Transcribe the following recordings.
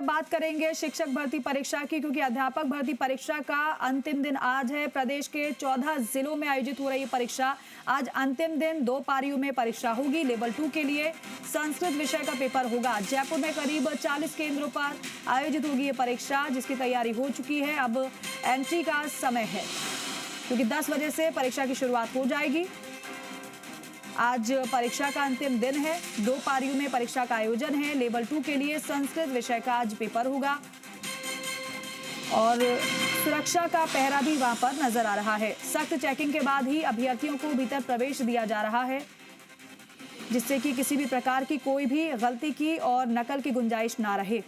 बात करेंगे शिक्षक भर्ती परीक्षा की, क्योंकि अध्यापक भर्ती परीक्षा का अंतिम दिन आज है। प्रदेश के 14 जिलों में आयोजित हो रही परीक्षा आज अंतिम दिन 2 पारियों में परीक्षा होगी। लेवल 2 के लिए संस्कृत विषय का पेपर होगा। जयपुर में करीब 40 केंद्रों पर आयोजित होगी ये परीक्षा, जिसकी तैयारी हो चुकी है। अब एंट्री का समय है, क्योंकि 10 बजे से परीक्षा की शुरुआत हो जाएगी। आज परीक्षा का अंतिम दिन है। 2 पारियों में परीक्षा का आयोजन है। लेवल 2 के लिए संस्कृत विषय का आज पेपर होगा और सुरक्षा का पहरा भी वहां पर नजर आ रहा है। सख्त चेकिंग के बाद ही अभ्यर्थियों को भीतर प्रवेश दिया जा रहा है, जिससे कि किसी भी प्रकार की कोई भी गलती की और नकल की गुंजाइश ना रहे।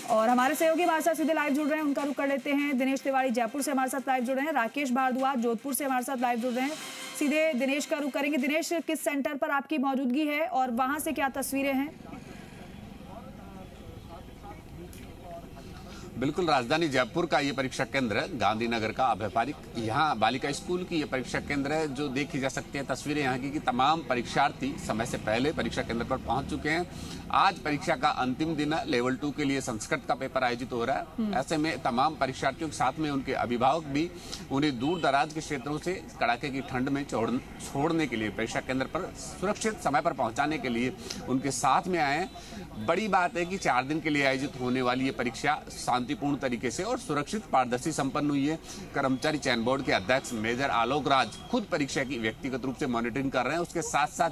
और हमारे सहयोगी हमारे साथ सीधे लाइव जुड़ रहे हैं, उनका रुख कर लेते हैं। दिनेश तिवारी जयपुर से हमारे साथ लाइव जुड़ रहे हैं, राकेश भारद्वाज जोधपुर से हमारे साथ लाइव जुड़ रहे हैं। सीधे दिनेश का रुख करेंगे। दिनेश, किस सेंटर पर आपकी मौजूदगी है और वहां से क्या तस्वीरें हैं? बिल्कुल, राजधानी जयपुर का ये परीक्षा केंद्र है, गांधीनगर का अभयपारिक। यहाँ बालिका स्कूल की ये परीक्षा केंद्र है। जो देखी जा सकती है तस्वीरें यहाँ की कि तमाम परीक्षार्थी समय से पहले परीक्षा केंद्र पर पहुंच चुके हैं। आज परीक्षा का अंतिम दिन है। लेवल 2 के लिए संस्कृत का पेपर आयोजित हो रहा है। ऐसे में तमाम परीक्षार्थियों के साथ में उनके अभिभावक भी उन्हें दूर दराज के क्षेत्रों से कड़ाके की ठंड में छोड़ने के लिए, परीक्षा केंद्र पर सुरक्षित समय पर पहुंचाने के लिए उनके साथ में आए हैं। बड़ी बात है कि 4 दिन के लिए आयोजित होने वाली ये परीक्षा शांतिपूर्ण तरीके से और सुरक्षित पारदर्शी संपन्न हुई है। कर्मचारी चयन बोर्ड के अध्यक्ष मेजर आलोक राज खुद परीक्षा की व्यक्तिगत रूप से मॉनिटरिंग कर रहे हैं। उसके साथ साथ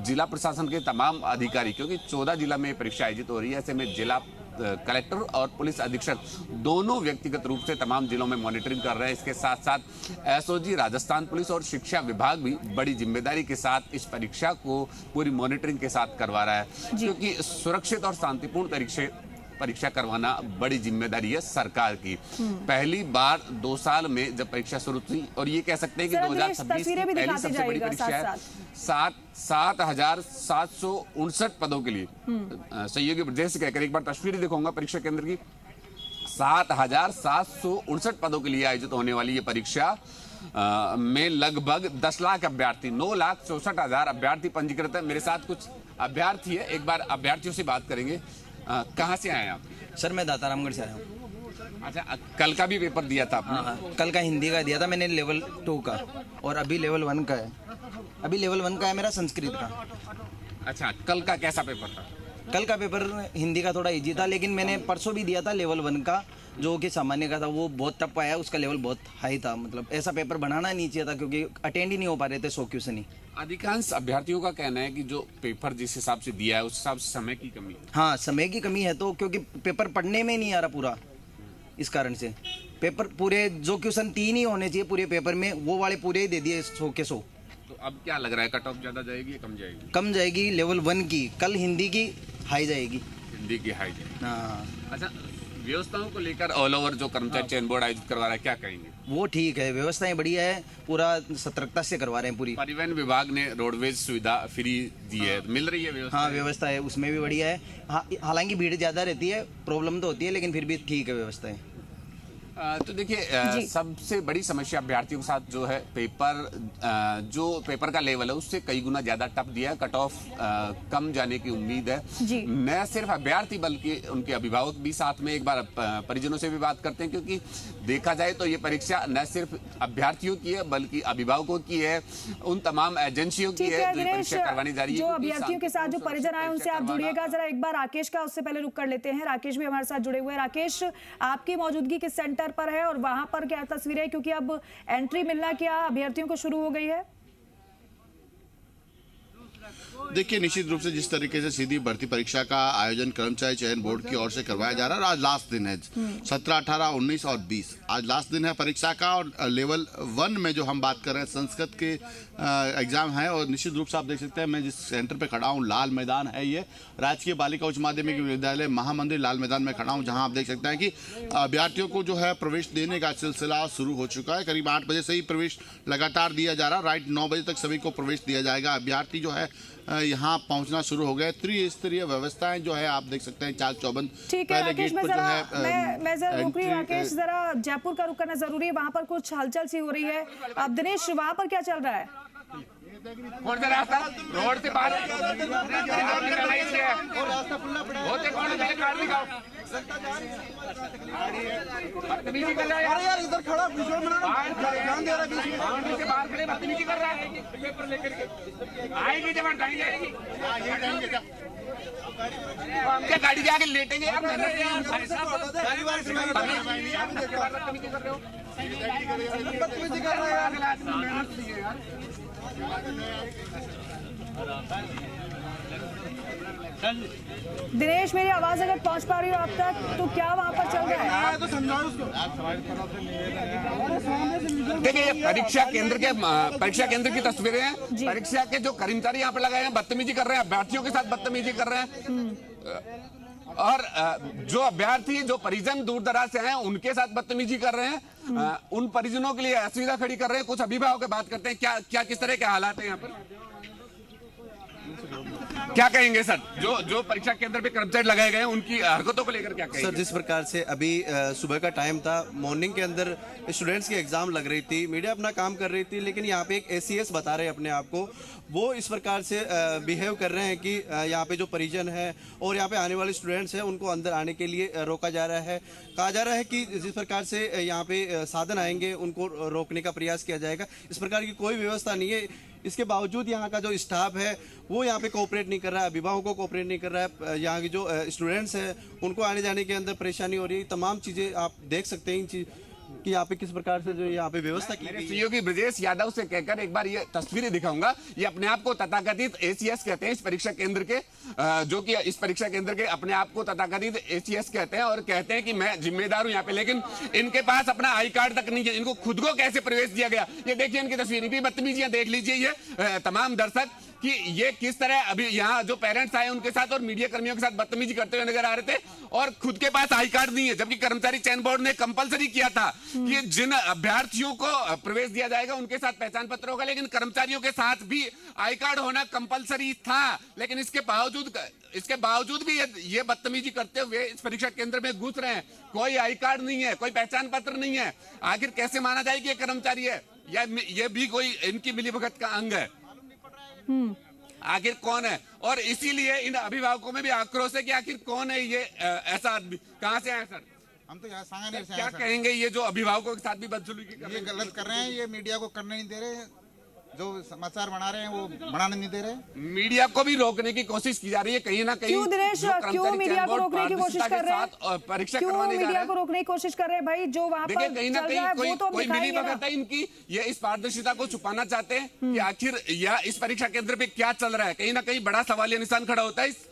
जिला प्रशासन के तमाम अधिकारी, क्योंकि 14 जिला में परीक्षा आयोजित हो रही है, ऐसे में जिला कलेक्टर और पुलिस अधीक्षक दोनों व्यक्तिगत रूप से तमाम जिलों में मॉनिटरिंग कर रहे हैं। इसके साथ साथ एसओजी, राजस्थान पुलिस और शिक्षा विभाग भी बड़ी जिम्मेदारी के साथ इस परीक्षा को पूरी मॉनिटरिंग के साथ करवा रहा है, क्योंकि सुरक्षित और शांतिपूर्ण तरीके परीक्षा करवाना बड़ी जिम्मेदारी है सरकार की। पहली बार 2 साल में जब परीक्षा शुरू हुई, और ये कह सकते हैं कि 2026 की पहली सबसे बड़ी परीक्षा है। 7,759 पदों के लिए सहयोगी प्रदेश से कहकर एक बार तस्वीरें दिखाऊंगा परीक्षा केंद्र की। 7,759 पदों के लिए आयोजित होने वाली ये परीक्षा में लगभग 10 लाख अभ्यर्थी, 9,64,000 अभ्यर्थी पंजीकृत है। मेरे साथ कुछ अभ्यर्थी है, एक बार अभ्यर्थियों से बात करेंगे। कहाँ से आए आप? सर मैं दातारामगढ़ से आया हूँ। अच्छा, कल का भी पेपर दिया था आपने? हाँ, कल का हिंदी का दिया था मैंने, लेवल 2 का, और अभी लेवल 1 का है। अभी लेवल 1 का है मेरा, संस्कृत का। अच्छा, कल का कैसा पेपर था? कल का पेपर हिंदी का थोड़ा इजी था, लेकिन मैंने परसों भी दिया था लेवल 1 का, जो कि सामान्य का था, वो बहुत टफ आया। उसका लेवल बहुत हाई था। मतलब ऐसा पेपर बनाना नहीं चाहिए था, क्योंकि अटेंड ही नहीं हो पा रहे थे 100 क्वेश्चन ही। अधिकांश अभ्यर्थियों का कहना है कि जो पेपर जिस हिसाब से दिया है उस हिसाब से समय की कमी है। हाँ, समय की कमी है, तो क्योंकि पेपर पढ़ने में नहीं आ रहा पूरा, इस कारण से पेपर पूरे जो क्वेश्चन 3 ही होने चाहिए पूरे पेपर में, वो वाले पूरे ही दे दिए 100 के 100। तो अब क्या लग रहा है, कट ऑफ ज्यादा जाएगी या कम जाएगी? कम जाएगी लेवल 1 की। कल हिंदी की हाई जाएगी। हिंदी की हाई जाएगी। हाँ। अच्छा, व्यवस्थाओं को लेकर ऑल ओवर जो कर्मचारी चयन बोर्ड आयोजित करवा रहा है, क्या कहेंगे? वो ठीक है, व्यवस्थाएं बढ़िया है, पूरा सतर्कता से करवा रहे हैं पूरी। परिवहन विभाग ने रोडवेज सुविधा फ्री दी है, मिल रही है व्यवस्था? हाँ, व्यवस्था है, उसमें भी बढ़िया है। हाँ, हालांकि भीड़ ज़्यादा रहती है, प्रॉब्लम तो होती है, लेकिन फिर भी ठीक है व्यवस्थाएं। तो देखिए, सबसे बड़ी समस्या अभ्यर्थियों के साथ जो है जो पेपर का लेवल है उससे कई गुना ज्यादा टफ दिया है। कट ऑफ कम जाने की उम्मीद है। न सिर्फ अभ्यर्थी बल्कि उनके अभिभावक भी साथ में एक बार परिजनों से भी बात करते हैं, क्योंकि देखा जाए तो ये परीक्षा न सिर्फ अभ्यर्थियों की है बल्कि अभिभावकों की है, उन तमाम एजेंसियों की है जो परीक्षा करवानी जा रही है। जो अभ्यर्थियों के साथ जो परिजन आए उनसे आप जुड़िएगा जरा एक बार। राकेश का उससे पहले रुक कर लेते हैं, राकेश भी हमारे साथ जुड़े हुए हैं। राकेश, आपकी मौजूदगी किस सेंटर पर है और वहां पर क्या तस्वीर है, क्योंकि अब एंट्री मिलना क्या अभ्यर्थियों को शुरू हो गई है? देखिए, निश्चित रूप से जिस तरीके से सीधी भर्ती परीक्षा का आयोजन कर्मचारी चयन बोर्ड की ओर से करवाया जा रहा है, आज लास्ट दिन है। 17, 18, 19 और 20 आज लास्ट दिन है परीक्षा का। और लेवल 1 में जो हम बात कर रहे हैं संस्कृत के एग्जाम है, और निश्चित रूप से आप देख सकते हैं मैं जिस सेंटर पे खड़ा हूँ, लाल मैदान है ये, राजकीय बालिका उच्च माध्यमिक विद्यालय महामंदिर लाल मैदान में खड़ा हूँ, जहाँ आप देख सकते हैं कि अभ्यर्थियों को जो है प्रवेश देने का सिलसिला शुरू हो चुका है। करीब 8 बजे से ही प्रवेश लगातार दिया जा रहा है। राइट 9 बजे तक सभी को प्रवेश दिया जाएगा। अभ्यर्थी जो है यहाँ पहुंचना शुरू हो गए। त्रिस्तरीय व्यवस्थाएं जो है आप देख सकते हैं, चाक चौबंद पहले गेट पर जो है। मैं जरा रुक रही हूँ राकेश, जरा जयपुर का रुक करना जरूरी है, वहाँ पर कुछ हलचल सी हो रही है। अब दिनेश, वहाँ पर क्या चल रहा है? कौन सा रास्ता रोड से बाहर होते कौन है कार्ड दिखाओ। बदतमीजी कर रहा है। अरे यार इधर खड़ा भूषण ध्यान दे रहा है। बाउंड्री से बाहर खड़े बदतमीजी कर रहा है। पेपर लेकर के आएगी जब टाइम जाएगी। हम क्या गाड़ी के आगे लेटेंगे यार। बदतमीजी कर रहे हो। बदतमीजी कर रहा है। दिनेश, मेरी आवाज अगर पहुंच पा रही हो आप तक, तो क्या वहां पर चल रहा है? तो समझाओ उसको। देखिए ये परीक्षा केंद्र की तस्वीरें हैं। परीक्षा के जो कर्मचारी यहाँ पे लगाए हैं बदतमीजी कर रहे हैं, अभ्यर्थियों के साथ बदतमीजी कर रहे हैं। और जो अभ्यर्थी जो परिजन दूर दराज से हैं उनके साथ बदतमीजी कर रहे हैं। उन परिजनों के लिए असुविधा खड़ी कर रहे हैं। कुछ अभिभावक की बात करते हैं। क्या किस तरह के हालात हैं यहाँ पर, क्या कहेंगे सर? जो परीक्षा केंद्र पे कर्मचारी लगाए गए हैं उनकी हरकतों को लेकर क्या कहेंगे? सर, जिस प्रकार से अभी सुबह का टाइम था, मॉर्निंग के अंदर स्टूडेंट्स की एग्जाम लग रही थी, मीडिया अपना काम कर रही थी, लेकिन यहाँ पे एक ACS बता रहे हैं अपने आप को, वो इस प्रकार से बिहेव कर रहे हैं कि यहाँ पे जो परिजन है और यहाँ पे आने वाले स्टूडेंट्स हैं उनको अंदर आने के लिए रोका जा रहा है। कहा जा रहा है कि जिस प्रकार से यहाँ पे साधन आएंगे उनको रोकने का प्रयास किया जाएगा। इस प्रकार की कोई व्यवस्था नहीं है। इसके बावजूद यहाँ का जो स्टाफ है वो यहाँ पे कोऑपरेट नहीं कर रहा है, अभिभावकों को कोऑपरेट नहीं कर रहा है। यहाँ की जो स्टूडेंट्स हैं उनको आने जाने के अंदर परेशानी हो रही है। तमाम चीज़ें आप देख सकते हैं इन चीज़ कि यहाँ पे किस प्रकार से जो यहाँ पे व्यवस्था की गई है। सहयोगी ब्रजेश यादव से कहकर एक बार ये तस्वीरें दिखाऊंगा। ये अपने आप को तथाकथित ACS कहते हैं इस परीक्षा केंद्र के, जो कि इस परीक्षा केंद्र के अपने आप को तथाकथित ACS कहते हैं और कहते हैं कि मैं जिम्मेदार हूं यहाँ पे, लेकिन इनके पास अपना आई कार्ड तक नहीं है। इनको खुद को कैसे प्रवेश दिया गया, ये देखिए इनकी तस्वीर। इनकी बदतमीजियां देख लीजिए ये तमाम दर्शक कि ये किस तरह अभी यहाँ जो पेरेंट्स आए उनके साथ और मीडिया कर्मियों के साथ बदतमीजी करते हुए नजर आ रहे थे और खुद के पास आई कार्ड नहीं है। जबकि कर्मचारी चयन बोर्ड ने कंपलसरी किया था कि जिन अभ्यर्थियों को प्रवेश दिया जाएगा उनके साथ पहचान पत्र होगा, लेकिन कर्मचारियों के साथ भी आई कार्ड होना कंपलसरी था। लेकिन इसके बावजूद भी ये बदतमीजी करते हुए इस परीक्षा केंद्र में घुस रहे हैं। कोई आई कार्ड नहीं है, कोई पहचान पत्र नहीं है। आखिर कैसे माना जाए कि ये कर्मचारी है या ये भी कोई इनकी मिलीभगत का अंग है? आखिर कौन है? और इसीलिए इन अभिभावकों में भी आक्रोश है कि आखिर कौन है ये ऐसा आदमी, कहां से आए सर? हम तो यहाँ सांगानेर से क्या कहेंगे ये जो अभिभावकों के साथ भी बदसलूकी कर रहे हैं? ये गलत कर रहे हैं। ये मीडिया को करने नहीं दे रहे, जो समाचार बना रहे हैं वो बनाने नहीं दे रहे। मीडिया को भी रोकने की कोशिश की जा रही है कहीं ना कहीं। क्यों दिनेश, क्यों मीडिया को रोकने की कोशिश कर रहे हैं? परीक्षा क्यों करवाने जा रहे मीडिया हैं? को रोकने की कोशिश कर रहे हैं? भाई जो वहाँ पर कहीं ना चल कहीं रहा है वो तो हम कोई मिली दिखाएंगे ना। भगत है इनकी। ये इस पारदर्शिता को छुपाना चाहते हैं कि आखिर यह इस परीक्षा केंद्र पे क्या चल रहा है। कहीं ना कहीं बड़ा सवालिया निशान खड़ा होता है इस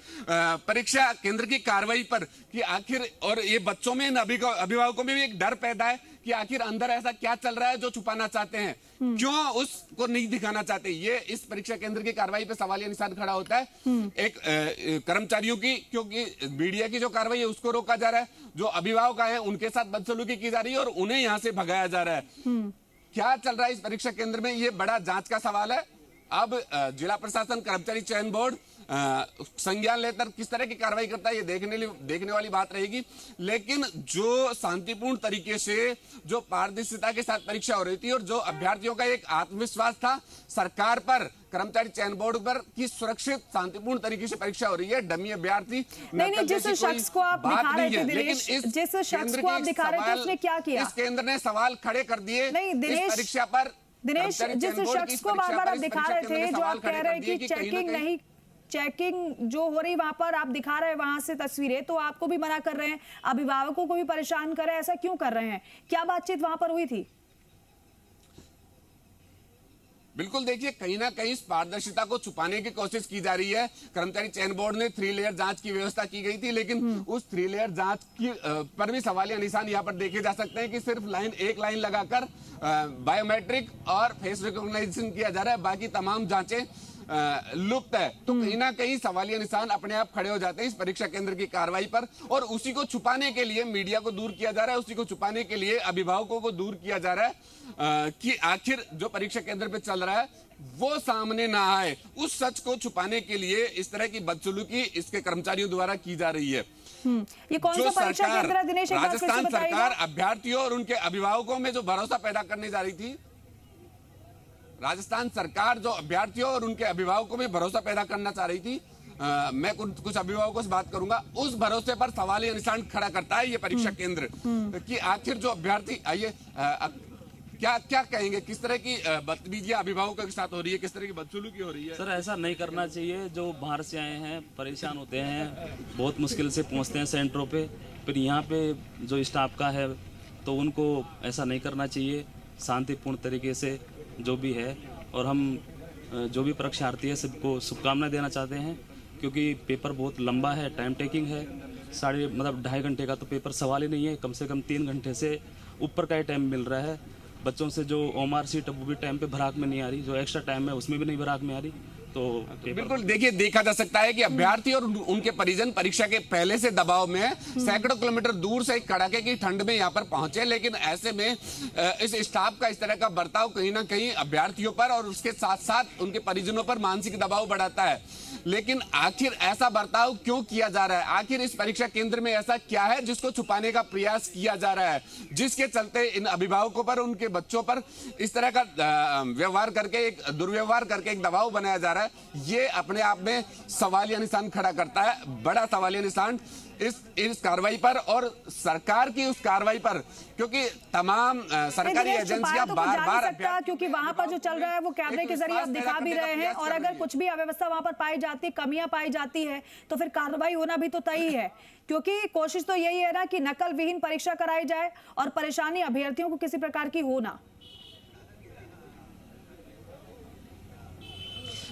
परीक्षा केंद्र की कार्रवाई पर कि आखिर, और ये बच्चों में अभिभावकों में भी एक डर पैदा है कि आखिर अंदर ऐसा क्या चल रहा है जो छुपाना चाहते हैं, क्यों उसको नहीं दिखाना चाहते। ये इस परीक्षा केंद्र की कार्रवाई पे सवालिया निशान खड़ा होता है एक कर्मचारियों की, क्योंकि मीडिया की जो कार्रवाई है उसको रोका जा रहा है, जो अभिभावक आए हैं उनके साथ बदसलूकी की जा रही है और उन्हें यहां से भगाया जा रहा है। क्या चल रहा है इस परीक्षा केंद्र में, ये बड़ा जांच का सवाल है। अब जिला प्रशासन, कर्मचारी चयन बोर्ड संज्ञान लेकर किस तरह की कार्रवाई करता है ये देखने वाली बात रहेगी। लेकिन जो शांतिपूर्ण तरीके से, जो पारदर्शिता के साथ परीक्षा हो रही थी और जो अभ्यर्थियों का एक आत्मविश्वास था सरकार पर, कर्मचारी चयन बोर्ड पर कि सुरक्षित शांतिपूर्ण तरीके से परीक्षा हो रही है, डमी अभ्यर्थी नहीं, जिस शख्स को आप दिखा रहे थे दिनेश, जिस शख्स को आप दिखा रहे थे उसने क्या किया? इस केंद्र ने सवाल खड़े कर दिए इस परीक्षा पर। दिनेश, जिस शख्स को बार बार आप दिखा रहे थे, जो आप कह रहे हैं कि चेकिंग नहीं, चेकिंग जो हो रही वहां पर आप दिखा रहे हैं वहां से तस्वीरें, तो आपको भी मना कर रहे हैं, अभिभावकों को भी परेशान कर रहे हैं, ऐसा क्यों कर रहे हैं? क्या बातचीत वहां पर हुई थी? बिल्कुल, देखिए कहीं ना कहीं इस पारदर्शिता को छुपाने की कोशिश की जा रही है। कर्मचारी चयन बोर्ड ने 3 लेयर जांच की व्यवस्था की गई थी, लेकिन उस 3 लेयर जांच की पर भी सवालिया निशान यहाँ पर देखे जा सकते हैं कि सिर्फ एक लाइन लगाकर बायोमेट्रिक और फेस रिकॉग्निशन किया जा रहा है, बाकी तमाम जांचें लुप्त है। तो कहीं ना कहीं सवालिया निशान अपने आप खड़े हो जाते हैं इस परीक्षा केंद्र की कार्रवाई पर, और उसी को छुपाने के लिए मीडिया को दूर किया जा रहा है, उसी को छुपाने के लिए अभिभावकों को दूर किया जा रहा है कि आखिर जो परीक्षा केंद्र पे चल रहा है वो सामने ना आए। उस सच को छुपाने के लिए इस तरह की बदसलूकी इसके कर्मचारियों द्वारा की जा रही है। ये कौन सा परीक्षा केंद्र है दिनेश, एक बार फिर से राजस्थान बताइएगा? सरकार अभ्यर्थियों और उनके अभिभावकों में जो भरोसा पैदा करने जा रही थी, राजस्थान सरकार जो अभ्यर्थियों और उनके अभिभावकों में भरोसा पैदा करना चाह रही थी, मैं कुछ अभिभावकों से बात करूंगा, उस भरोसे पर सवालिया निशान खड़ा करता है ये परीक्षा केंद्र कि आखिर जो अभ्यर्थी आइए क्या क्या कहेंगे, किस तरह की बदतमीजियां अभिभावकों के साथ हो रही है, किस तरह की बदसलूकी हो रही है? सर ऐसा नहीं करना चाहिए। जो बाहर से आए हैं परेशान होते हैं, बहुत मुश्किल से पहुंचते हैं सेंटरों पे, फिर यहाँ पे जो स्टाफ का है तो उनको ऐसा नहीं करना चाहिए, शांतिपूर्ण तरीके से जो भी है। और हम जो भी परीक्षार्थी है सबको शुभकामनाएं देना चाहते हैं, क्योंकि पेपर बहुत लंबा है, टाइम टेकिंग है। 2.5 घंटे का तो पेपर सवाल ही नहीं है, कम से कम 3 घंटे से ऊपर का ही टाइम मिल रहा है। बच्चों से जो ओमआर सीट वो भी टाइम पे भराक में नहीं आ रही, जो एक्स्ट्रा टाइम है उसमें भी नहीं भराक में आ रही। तो बिल्कुल देखिए, देखा जा सकता है कि अभ्यर्थी और उनके परिजन परीक्षा के पहले से दबाव में सैकड़ों किलोमीटर दूर से कड़ाके की ठंड में यहाँ पर पहुंचे, लेकिन ऐसे में इस स्टाफ का इस तरह का बर्ताव कहीं ना कहीं अभ्यर्थियों पर और उसके साथ साथ उनके परिजनों पर मानसिक दबाव बढ़ाता है। लेकिन आखिर ऐसा बर्ताव क्यों किया जा रहा है? आखिर इस परीक्षा केंद्र में ऐसा क्या है जिसको छुपाने का प्रयास किया जा रहा है, जिसके चलते इन अभिभावकों पर, उनके बच्चों पर इस तरह का व्यवहार करके, एक दुर्व्यवहार करके एक दबाव बनाया जा रहा है? ये अपने आप में सवालिया निशान खड़ा करता है, बड़ा सवालिया निशान इस कार्रवाई पर और सरकार की उस कार्रवाई पर, क्योंकि तमाम सरकारी एजेंसियां बार-बार, क्योंकि वहां पर जो चल रहा है वो कैमरे के जरिए आप दिखा भी रहे हैं, और अगर कुछ भी अव्यवस्था वहां पर पाई जाती, कमियां पाई जाती है तो फिर कार्रवाई होना भी तो तय है, क्योंकि कोशिश तो यही है ना कि नकल विहीन परीक्षा कराई जाए और परेशानी अभ्यर्थियों को किसी प्रकार की हो ना।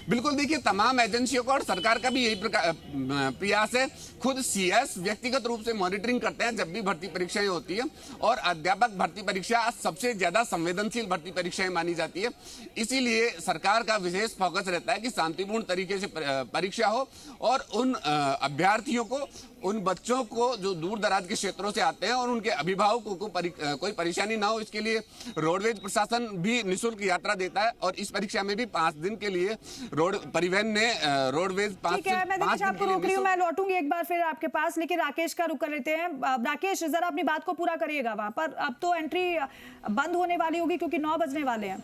बिल्कुल देखिए, तमाम एजेंसियों का और सरकार का भी यही प्रयास है। खुद सीएस व्यक्तिगत रूप से मॉनिटरिंग करते हैं जब भी भर्ती परीक्षाएं होती है, और अध्यापक भर्ती परीक्षा सबसे ज्यादा संवेदनशील भर्ती परीक्षाएं मानी जाती है। इसीलिए सरकार का विशेष फोकस रहता है कि शांतिपूर्ण तरीके से परीक्षा हो और उन अभ्यर्थियों को, उन बच्चों को जो दूर दराज के क्षेत्रों से आते हैं और उनके अभिभावकों को कोई परेशानी ना हो, इसके लिए रोडवेज प्रशासन भी निःशुल्क यात्रा देता है। और इस परीक्षा में भी 5 दिन के लिए रोड परिवहन ने रोडवेज 5 ठीक है, मैं आपको रोक रही हूँ, मैं लौटूंगी एक बार फिर आपके पास, लेकिन राकेश का रुक कर लेते हैं। राकेश जरा अपनी बात को पूरा करिएगा। वहां पर अब तो एंट्री बंद होने वाली होगी क्योंकि 9 बजने वाले हैं।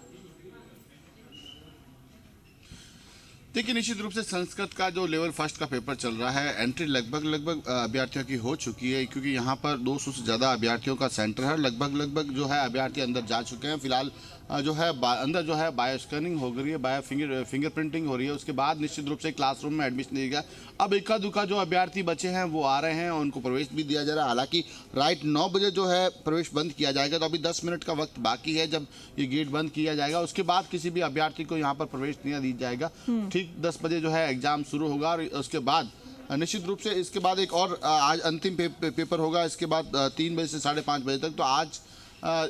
देखिए, निश्चित रूप से संस्कृत का जो लेवल फर्स्ट का पेपर चल रहा है, एंट्री लगभग अभ्यर्थियों की हो चुकी है, क्योंकि यहाँ पर 200 से ज़्यादा अभ्यर्थियों का सेंटर है। लगभग जो है अभ्यर्थी अंदर जा चुके हैं। फिलहाल जो है अंदर जो है बायो स्कैनिंग हो गई है, बायो फिंगरप्रिंटिंग हो रही है। उसके बाद निश्चित रूप से क्लासरूम में एडमिशन दिया गया। अब इक्का दुक्का जो अभ्यर्थी बचे हैं वो आ रहे हैं और उनको प्रवेश भी दिया जा रहा है। हालांकि राइट 9 बजे जो है प्रवेश बंद किया जाएगा, तो अभी 10 मिनट का वक्त बाकी है जब ये गेट बंद किया जाएगा। उसके बाद किसी भी अभ्यर्थी को यहाँ पर प्रवेश नहीं दिया जाएगा। ठीक 10 बजे जो है एग्जाम शुरू होगा और उसके बाद निश्चित रूप से इसके बाद एक और आज अंतिम पेपर होगा। इसके बाद 3 बजे से 5:30 बजे तक। तो आज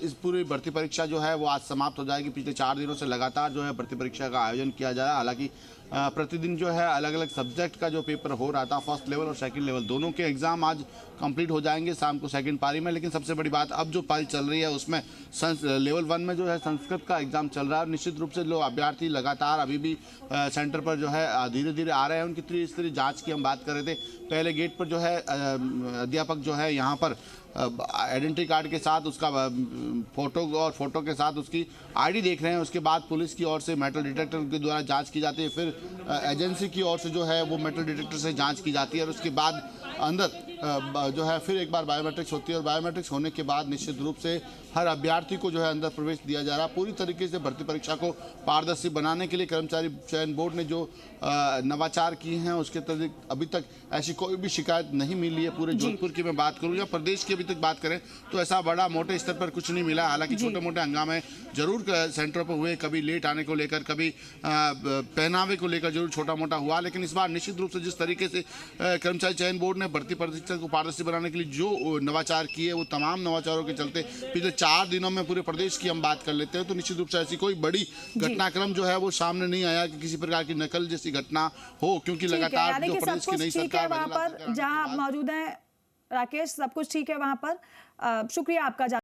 इस पूरी भर्ती परीक्षा जो है वो आज समाप्त हो जाएगी। पिछले 4 दिनों से लगातार जो है भर्ती परीक्षा का आयोजन किया जा रहा है। हालांकि प्रतिदिन जो है अलग अलग सब्जेक्ट का जो पेपर हो रहा था, फर्स्ट लेवल और सेकंड लेवल दोनों के एग्जाम आज कंप्लीट हो जाएंगे शाम को सेकंड पारी में। लेकिन सबसे बड़ी बात, अब जो पारी चल रही है उसमें लेवल 1 में जो है संस्कृत का एग्जाम चल रहा है। निश्चित रूप से लोग अभ्यर्थी लगातार अभी भी सेंटर पर जो है धीरे धीरे आ रहे हैं। उनकी तीसरी जाँच की हम बात कर रहे थे। पहले गेट पर जो है अध्यापक जो है यहाँ पर आइडेंटिटी कार्ड के साथ उसका फोटो और फोटो के साथ उसकी आईडी देख रहे हैं। उसके बाद पुलिस की ओर से मेटल डिटेक्टर के द्वारा जांच की जाती है। फिर एजेंसी की ओर से जो है वो मेटल डिटेक्टर से जांच की जाती है और उसके बाद अंदर जो है फिर एक बार बायोमेट्रिक्स होती है। और बायोमेट्रिक्स होने के बाद निश्चित रूप से हर अभ्यर्थी को जो है अंदर प्रवेश दिया जा रहा है। पूरी तरीके से भर्ती परीक्षा को पारदर्शी बनाने के लिए कर्मचारी चयन बोर्ड ने जो नवाचार किए हैं उसके तहत अभी तक ऐसी कोई भी शिकायत नहीं मिली है। पूरे जोधपुर की मैं बात करूं या प्रदेश की अभी तक बात करें तो ऐसा बड़ा मोटे स्तर पर कुछ नहीं मिला। हालांकि छोटे मोटे हंगामे जरूर सेंटर पर हुए, कभी लेट आने को लेकर, कभी पहनावे को लेकर जरूर छोटा मोटा हुआ। लेकिन इस बार निश्चित रूप से जिस तरीके से कर्मचारी चयन बोर्ड ने भर्ती परीक्षा को पारदर्शी बनाने के लिए जो नवाचार किए, वो तमाम नवाचारों के चलते पिछले 4 दिनों में पूरे प्रदेश की हम बात कर लेते हैं तो निश्चित रूप से ऐसी कोई बड़ी घटनाक्रम जो है वो सामने नहीं आया कि किसी प्रकार की नकल जैसी घटना हो, क्योंकि लगातार जो प्रदेश की नई सरकार वहां पर जहां मौजूद है राकेश, सब कुछ ठीक है वहां पर। शुक्रिया आपका।